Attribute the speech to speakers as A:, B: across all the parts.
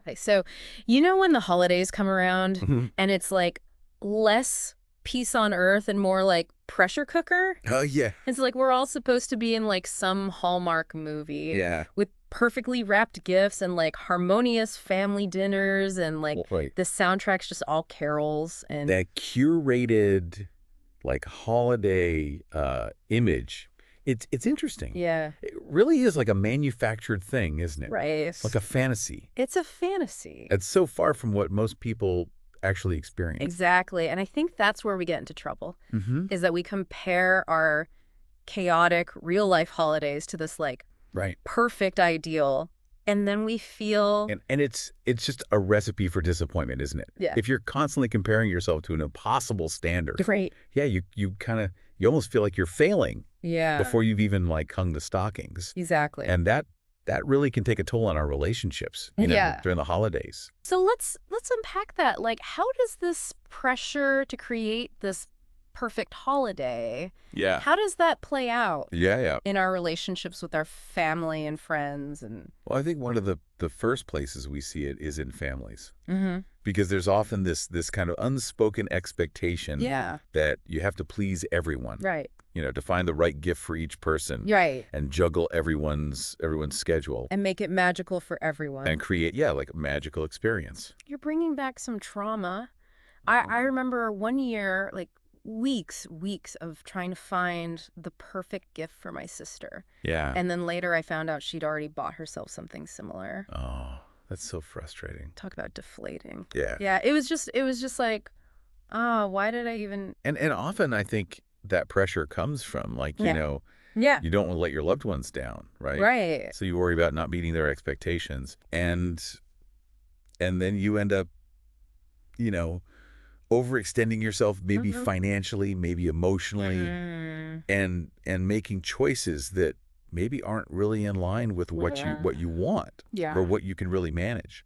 A: Okay, so you know when the holidays come around
B: Mhm.
A: and it's like less peace on earth and more like pressure cooker?
B: Oh, yeah.
A: It's like we're all supposed to be in like some Hallmark movie
B: Yeah.
A: with perfectly wrapped gifts and like harmonious family dinners and like
B: Well, right.
A: the soundtrack's just all carols and
B: That curated, like, holiday image, it's interesting.
A: yeah,
B: It really is like a manufactured thing, isn't it?
A: right.
B: Like a fantasy.
A: It's a fantasy.
B: It's so far from what most people actually experience.
A: Exactly. And I think that's where we get into trouble,
B: Mm-hmm.
A: is that we compare our chaotic real life holidays to this like
B: Right.
A: perfect ideal. And then we feel,
B: And it's just a recipe for disappointment, isn't it?
A: yeah,
B: If you're constantly comparing yourself to an impossible standard,
A: great.
B: yeah, you almost feel like you're failing
A: Yeah,
B: before you've even like hung the stockings.
A: exactly.
B: And that really can take a toll on our relationships,
A: Yeah.
B: during the holidays.
A: So let's unpack that. Like, how does this pressure to create this perfect holiday,
B: Yeah.
A: how does that play out
B: Yeah.
A: in our relationships with our family and friends and
B: Well, I think one of the first places we see it is in families,
A: mm-hmm.
B: because there's often this kind of unspoken expectation
A: Yeah.
B: that you have to please everyone,
A: Right.
B: to find the right gift for each person
A: Right.
B: and juggle everyone's schedule
A: And make it magical for everyone.
B: and create, yeah, like a magical experience.
A: You're bringing back some trauma. I remember one year, like weeks of trying to find the perfect gift for my sister.
B: Yeah.
A: And then later I found out she'd already bought herself something similar.
B: Oh, that's so frustrating.
A: Talk about deflating.
B: Yeah.
A: Yeah, it was just like, oh, why did I even
B: And often I think that pressure comes from like,
A: Yeah. Yeah.
B: you don't want to let your loved ones down, right?
A: Right.
B: So you worry about not meeting their expectations, and then you end up, you know, overextending yourself, maybe
A: Mhm.
B: financially, maybe emotionally,
A: Mm.
B: and making choices that maybe aren't really in line with what
A: Yeah.
B: you want
A: Yeah.
B: or what you can really manage.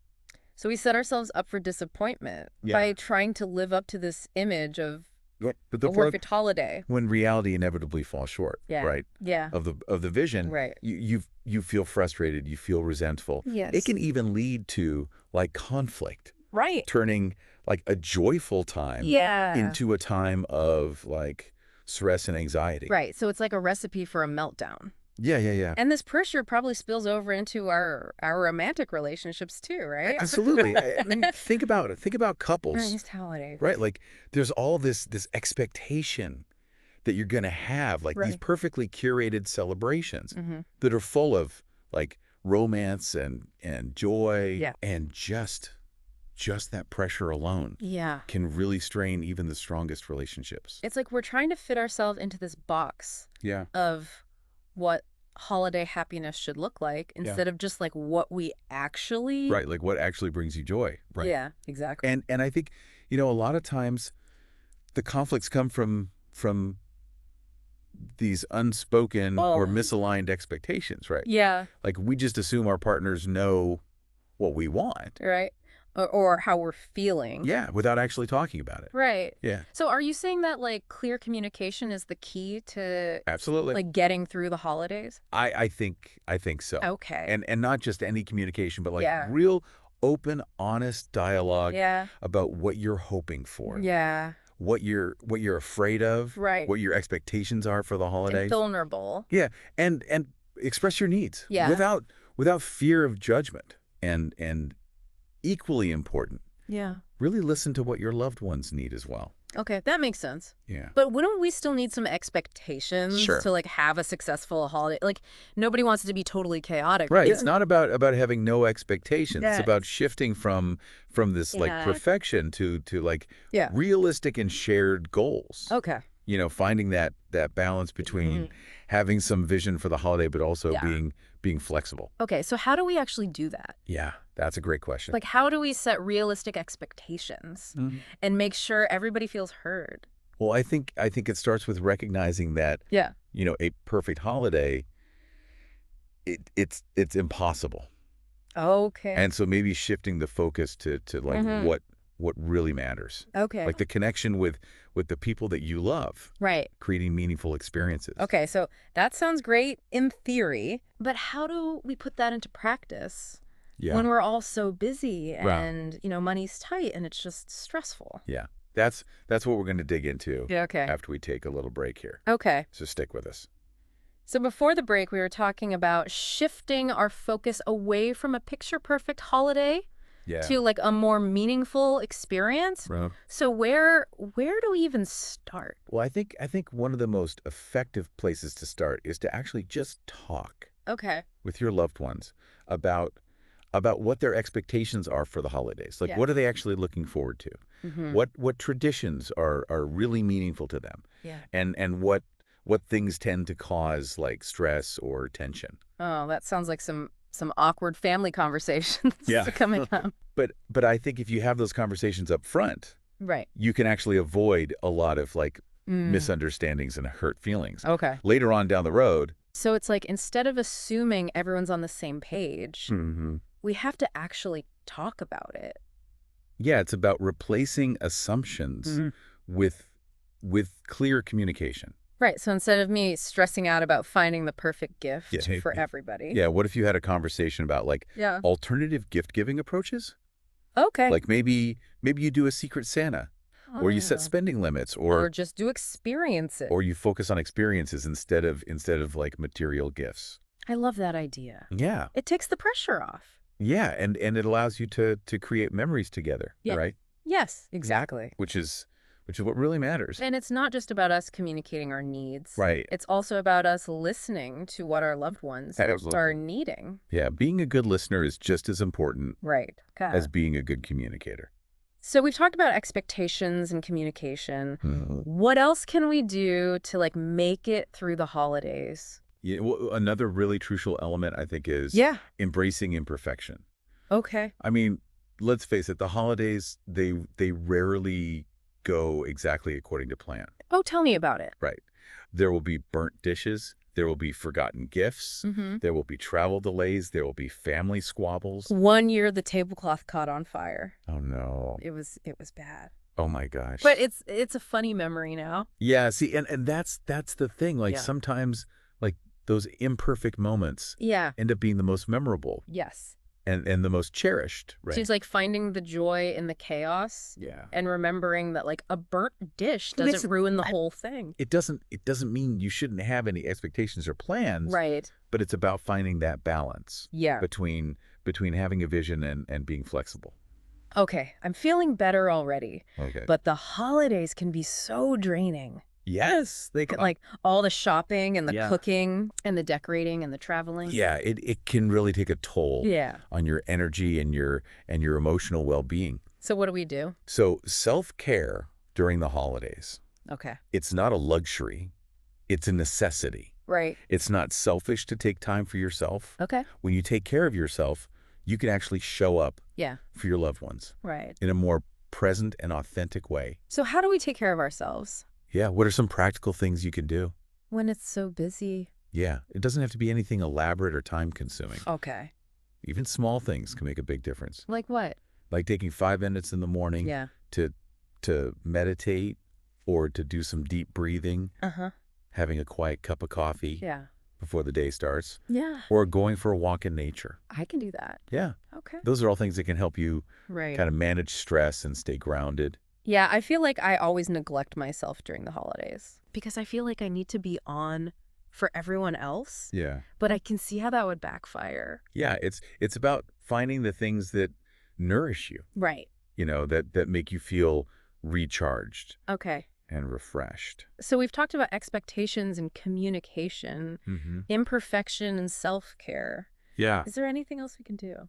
A: So we set ourselves up for disappointment
B: Yeah.
A: by trying to live up to this image of
B: But
A: a
B: the
A: perfect holiday.
B: when reality inevitably falls short,
A: Yeah.
B: right,
A: Yeah.
B: of the vision,
A: Right.
B: you feel frustrated, you feel resentful.
A: Yes.
B: It can even lead to like conflict,
A: Right.
B: turning like a joyful time
A: Yeah.
B: into a time of like stress and anxiety.
A: Right. So it's like a recipe for a meltdown.
B: Yeah.
A: And this pressure probably spills over into our romantic relationships too, right?
B: Absolutely. I mean, think about it. Think about couples,
A: Nice holiday.
B: right? Like there's all this expectation that you're going to have like these
A: Right.
B: perfectly curated celebrations
A: Mm-hmm.
B: that are full of like romance and joy,
A: Yeah.
B: and just that pressure alone
A: Yeah.
B: can really strain even the strongest relationships.
A: It's like we're trying to fit ourselves into this box
B: Yeah.
A: of what holiday happiness should look like instead of just like what we actually.
B: Right. Like what actually brings you joy. Right.
A: Yeah, exactly.
B: And I think, a lot of times the conflicts come from these unspoken or
A: Oh.
B: misaligned expectations, right?
A: Yeah,
B: Like we just assume our partners know what we want.
A: right. Or how we're feeling.
B: Yeah, without actually talking about it.
A: Right.
B: Yeah,
A: So are you saying that like clear communication is the key to
B: absolutely.
A: like getting through the holidays?
B: I think so.
A: Okay.
B: And not just any communication, but like
A: Yeah.
B: real open, honest dialogue
A: Yeah.
B: about what you're hoping for,
A: Yeah.
B: what you're afraid of,
A: Right.
B: what your expectations are for the
A: And
B: holidays.
A: vulnerable.
B: Yeah, and express your needs
A: Yeah.
B: without fear of judgment, and equally important,
A: Yeah.
B: really listen to what your loved ones need as well.
A: Okay, that makes sense.
B: Yeah.
A: But wouldn't we still need some expectations
B: Sure.
A: to like have a successful holiday? Like nobody wants it to be totally chaotic.
B: Right. It's not about having no expectations.
A: Yeah.
B: It's about shifting from this like
A: Yeah.
B: perfection to like
A: Yeah.
B: realistic and shared goals.
A: Okay.
B: Finding that balance between having some vision for the holiday, but also
A: Yeah.
B: being flexible.
A: Okay, so how do we actually do that?
B: Yeah, that's a great question.
A: Like how do we set realistic expectations
B: Mhm.
A: and make sure everybody feels heard?
B: Well, I think it starts with recognizing that
A: Yeah.
B: a perfect holiday, it's impossible.
A: Okay.
B: And so maybe shifting the focus to like what really matters.
A: Okay.
B: Like the connection with the people that you love,
A: Right.
B: creating meaningful experiences.
A: Okay, so that sounds great in theory, but how do we put that into practice?
B: Yeah.
A: when we're all so busy
B: Wow.
A: and, money's tight and it's just stressful.
B: Yeah. That's what we're going to dig into
A: Yeah, okay.
B: after we take a little break here.
A: Okay.
B: So stick with us.
A: So before the break, we were talking about shifting our focus away from a picture-perfect holiday
B: Yeah.
A: to like a more meaningful experience.
B: Well,
A: So where do we even start?
B: I think one of the most effective places to start is to actually just talk
A: Okay.
B: with your loved ones about what their expectations are for the holidays. Like,
A: Yeah.
B: what are they actually looking forward to?
A: Mm-hmm.
B: What traditions are really meaningful to them?
A: Yeah.
B: And what things tend to cause like stress or tension?
A: Oh, that sounds like some awkward family conversations
B: Yeah.
A: coming up.
B: But I think if you have those conversations up front,
A: Right.
B: you can actually avoid a lot of like
A: Mm.
B: misunderstandings and hurt feelings.
A: Okay.
B: Later on down the road.
A: So it's like instead of assuming everyone's on the same page,
B: Hmm.
A: we have to actually talk about it.
B: Yeah, it's about replacing assumptions
A: Mhm.
B: with clear communication.
A: Right. So instead of me stressing out about finding the perfect gift
B: Yeah.
A: for everybody.
B: Yeah, what if you had a conversation about like
A: Yeah.
B: alternative gift-giving approaches?
A: Okay.
B: Like maybe you do a secret Santa, or you set
A: Oh.
B: spending limits,
A: Or
B: or
A: just do experience it.
B: you focus on experiences instead of like material gifts.
A: I love that idea.
B: Yeah.
A: It takes the pressure off.
B: Yeah, and it allows you to create memories together,
A: Yeah.
B: right?
A: Yes, exactly.
B: Which is what really matters.
A: And it's not just about us communicating our needs.
B: Right.
A: It's also about us listening to what our loved ones
B: Absolutely.
A: are needing.
B: Yeah, being a good listener is just as important
A: Right. Okay.
B: as being a good communicator.
A: So we've talked about expectations and communication.
B: Mhm.
A: What else can we do to like make it through the holidays?
B: Yeah, well, another really crucial element, I think, is
A: Yeah.
B: embracing imperfection.
A: Okay.
B: I mean, let's face it, the holidays, they rarely go exactly according to plan,
A: Oh, tell me about it.
B: right? There will be burnt dishes, there will be forgotten gifts,
A: Mm-hmm.
B: there will be travel delays, there will be family squabbles.
A: One year the tablecloth caught on fire.
B: Oh no.
A: It was bad.
B: Oh my gosh.
A: But it's a funny memory now.
B: Yeah, see, and that's the thing. Like
A: Yeah.
B: sometimes like those imperfect moments
A: Yeah.
B: end up being the most memorable
A: Yes.
B: and the most cherished, right?
A: She's like finding the joy in the chaos
B: Yeah.
A: and remembering that like a burnt dish doesn't
B: Listen,
A: ruin the whole thing.
B: It doesn't mean you shouldn't have any expectations or plans,
A: Right.
B: but it's about finding that balance
A: Yeah.
B: between having a vision and being flexible.
A: Okay. I'm feeling better already.
B: Okay.
A: But the holidays can be so draining.
B: Yes, they can.
A: Like all the shopping and the
B: Yeah.
A: cooking and the decorating and the traveling.
B: Yeah, it can really take a toll
A: Yeah.
B: on your energy and your emotional well-being.
A: So what do we do?
B: So self-care during the holidays,
A: Okay.
B: it's not a luxury, it's a necessity.
A: Right.
B: It's not selfish to take time for yourself.
A: Okay.
B: When you take care of yourself, you can actually show up
A: Yeah.
B: for your loved ones
A: Right.
B: in a more present and authentic way.
A: So how do we take care of ourselves
B: Yeah, what are some practical things you can do?
A: when it's so busy?
B: Yeah, it doesn't have to be anything elaborate or time-consuming.
A: Okay.
B: Even small things can make a big difference.
A: Like what?
B: Like taking 5 minutes in the morning
A: Yeah.
B: to meditate or to do some deep breathing,
A: Uh-huh.
B: having a quiet cup of coffee
A: Yeah.
B: before the day starts,
A: Yeah.
B: or going for a walk in nature.
A: I can do that.
B: Yeah,
A: Okay.
B: those are all things that can help you
A: Right.
B: kind of manage stress and stay grounded.
A: Yeah, I feel like I always neglect myself during the holidays because I feel like I need to be on for everyone else,
B: Yeah.
A: but I can see how that would backfire.
B: Yeah, it's about finding the things that nourish you,
A: Right.
B: that make you feel recharged
A: Okay.
B: and refreshed.
A: So we've talked about expectations and communication,
B: Mm-hmm.
A: imperfection and self-care.
B: Yeah.
A: Is there anything else we can do?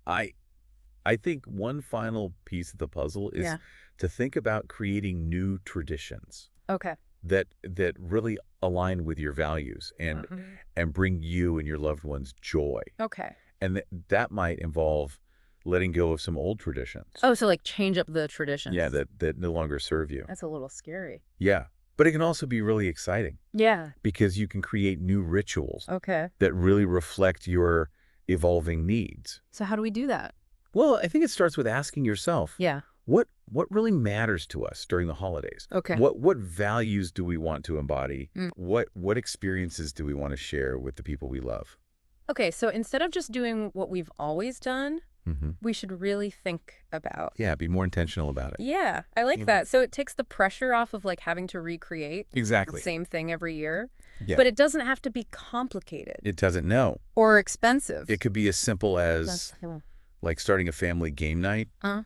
B: I think one final piece of the puzzle is
A: Yeah.
B: to think about creating new traditions
A: Okay.
B: that really align with your values and bring you and your loved ones joy.
A: Okay.
B: And that might involve letting go of some old traditions.
A: Oh, so like change up the traditions.
B: Yeah, that no longer serve you.
A: That's a little scary.
B: Yeah. But it can also be really exciting
A: Yeah.
B: because you can create new rituals
A: Okay.
B: that really reflect your evolving needs.
A: So how do we do that?
B: Well, I think it starts with asking yourself,
A: Yeah.
B: what really matters to us during the holidays?
A: Okay.
B: What values do we want to embody?
A: Mm.
B: What experiences do we want to share with the people we love?
A: Okay, so instead of just doing what we've always done,
B: Hmm.
A: we should really think about.
B: Yeah, be more intentional about it.
A: Yeah, I like
B: Yeah.
A: that. So it takes the pressure off of like having to recreate the
B: Exactly.
A: same thing every year,
B: Yeah.
A: but it doesn't have to be complicated
B: It doesn't know.
A: or expensive.
B: It could be as simple as
A: That's
B: like starting a family game night
A: uh,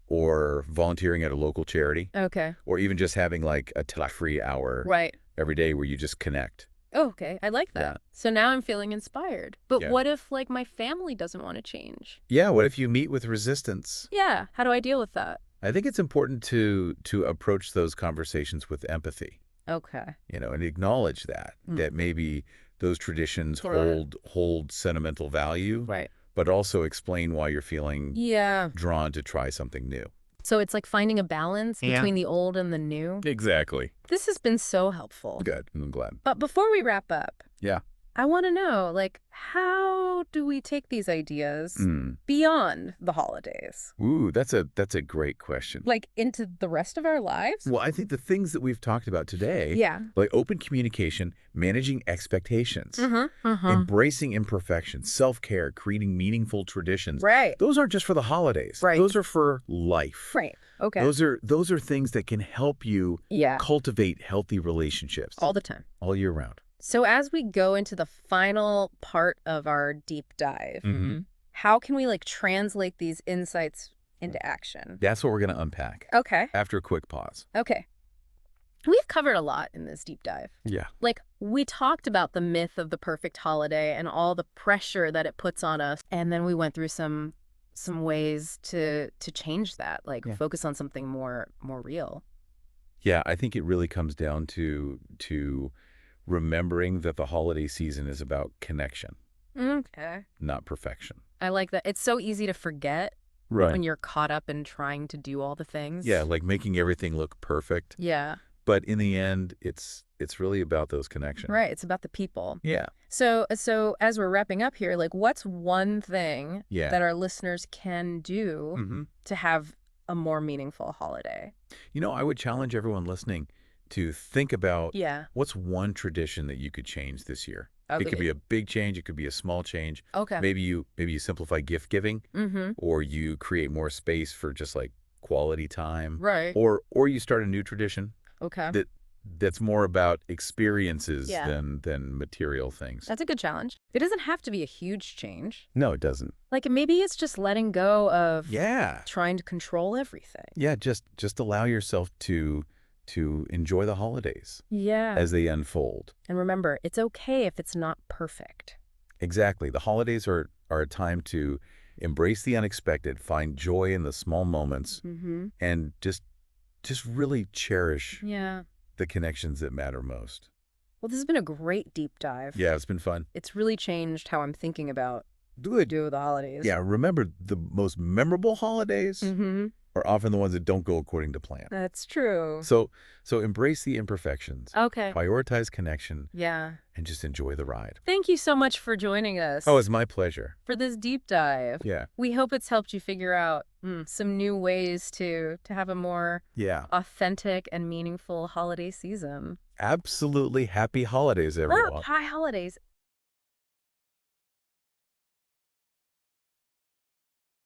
B: or volunteering at a local charity
A: okay.
B: or even just having like a free hour
A: Right.
B: every day where you just connect.
A: Oh, okay. I like
B: Yeah.
A: that. So now I'm feeling inspired. But
B: Yeah.
A: what if like my family doesn't want to change?
B: Yeah, what if you meet with resistance?
A: Yeah. How do I deal with that?
B: I think it's important to approach those conversations with empathy,
A: Okay.
B: and acknowledge that
A: Mm.
B: that maybe those traditions
A: Right.
B: hold sentimental value,
A: Right.
B: but also explain why you're feeling
A: Yeah.
B: drawn to try something new.
A: So it's like finding a balance
B: Yeah.
A: between the old and the new.
B: Exactly.
A: This has been so helpful.
B: Good. I'm glad.
A: But before we wrap up,
B: Yeah.
A: I want to know, like, how do we take these ideas
B: Mm.
A: beyond the holidays?
B: Ooh, that's a great question.
A: Like, into the rest of our lives?
B: Well, I think the things that we've talked about today,
A: Yeah.
B: like open communication, managing expectations,
A: Mm-hmm. Mm-hmm.
B: embracing imperfection, self-care, creating meaningful traditions.
A: Right.
B: Those aren't just for the holidays.
A: Right.
B: Those are for life.
A: Right. Okay.
B: Those are things that can help you
A: Yeah.
B: cultivate healthy relationships
A: All the time.
B: all year round.
A: So as we go into the final part of our deep dive,
B: Mm-hmm.
A: how can we like translate these insights into action?
B: That's what we're going to unpack
A: Okay.
B: after a quick pause.
A: Okay. We've covered a lot in this deep dive.
B: Yeah.
A: Like, we talked about the myth of the perfect holiday and all the pressure that it puts on us. And then we went through some ways to change that, like
B: Yeah.
A: focus on something more real.
B: Yeah, I think it really comes down to remembering that the holiday season is about connection,
A: Okay.
B: not perfection.
A: I like that. It's so easy to forget
B: Right.
A: when you're caught up in trying to do all the things.
B: Yeah, like making everything look perfect.
A: Yeah.
B: But in the end, it's really about those connections.
A: Right. It's about the people.
B: Yeah.
A: So as we're wrapping up here, like what's one thing
B: Yeah.
A: that our listeners can do
B: Hmm.
A: to have a more meaningful holiday?
B: I would challenge everyone listening to think about
A: Yeah.
B: what's one tradition that you could change this year. It could
A: Okay.
B: be a big change. It could be a small change.
A: Okay.
B: Maybe you simplify gift giving,
A: Mm-hmm.
B: or you create more space for just like quality time,
A: Right.
B: or you start a new tradition
A: Okay.
B: that's more about experiences
A: Yeah.
B: than material things.
A: That's a good challenge. It doesn't have to be a huge change.
B: No, it doesn't.
A: Like maybe it's just letting go of
B: Yeah.
A: trying to control everything.
B: Yeah, just allow yourself to enjoy the holidays
A: Yeah.
B: as they unfold.
A: And remember, it's okay if it's not perfect.
B: Exactly. The holidays are a time to embrace the unexpected, find joy in the small moments,
A: Mm-hmm.
B: and just really cherish
A: Yeah.
B: the connections that matter most.
A: Well, this has been a great deep dive.
B: Yeah, it's been fun.
A: It's really changed how I'm thinking about
B: Good.
A: do with the holidays.
B: Yeah, remember the most memorable holidays
A: Mm-hmm.
B: are often the ones that don't go according to plan.
A: That's true.
B: So embrace the imperfections,
A: Okay.
B: prioritize connection,
A: Yeah.
B: and just enjoy the ride.
A: Thank you so much for joining us
B: Oh, it's my pleasure.
A: for this deep dive.
B: Yeah.
A: We hope it's helped you figure out some new ways to have a more
B: Yeah.
A: authentic and meaningful holiday season.
B: Absolutely happy holidays, everyone.
A: High holidays.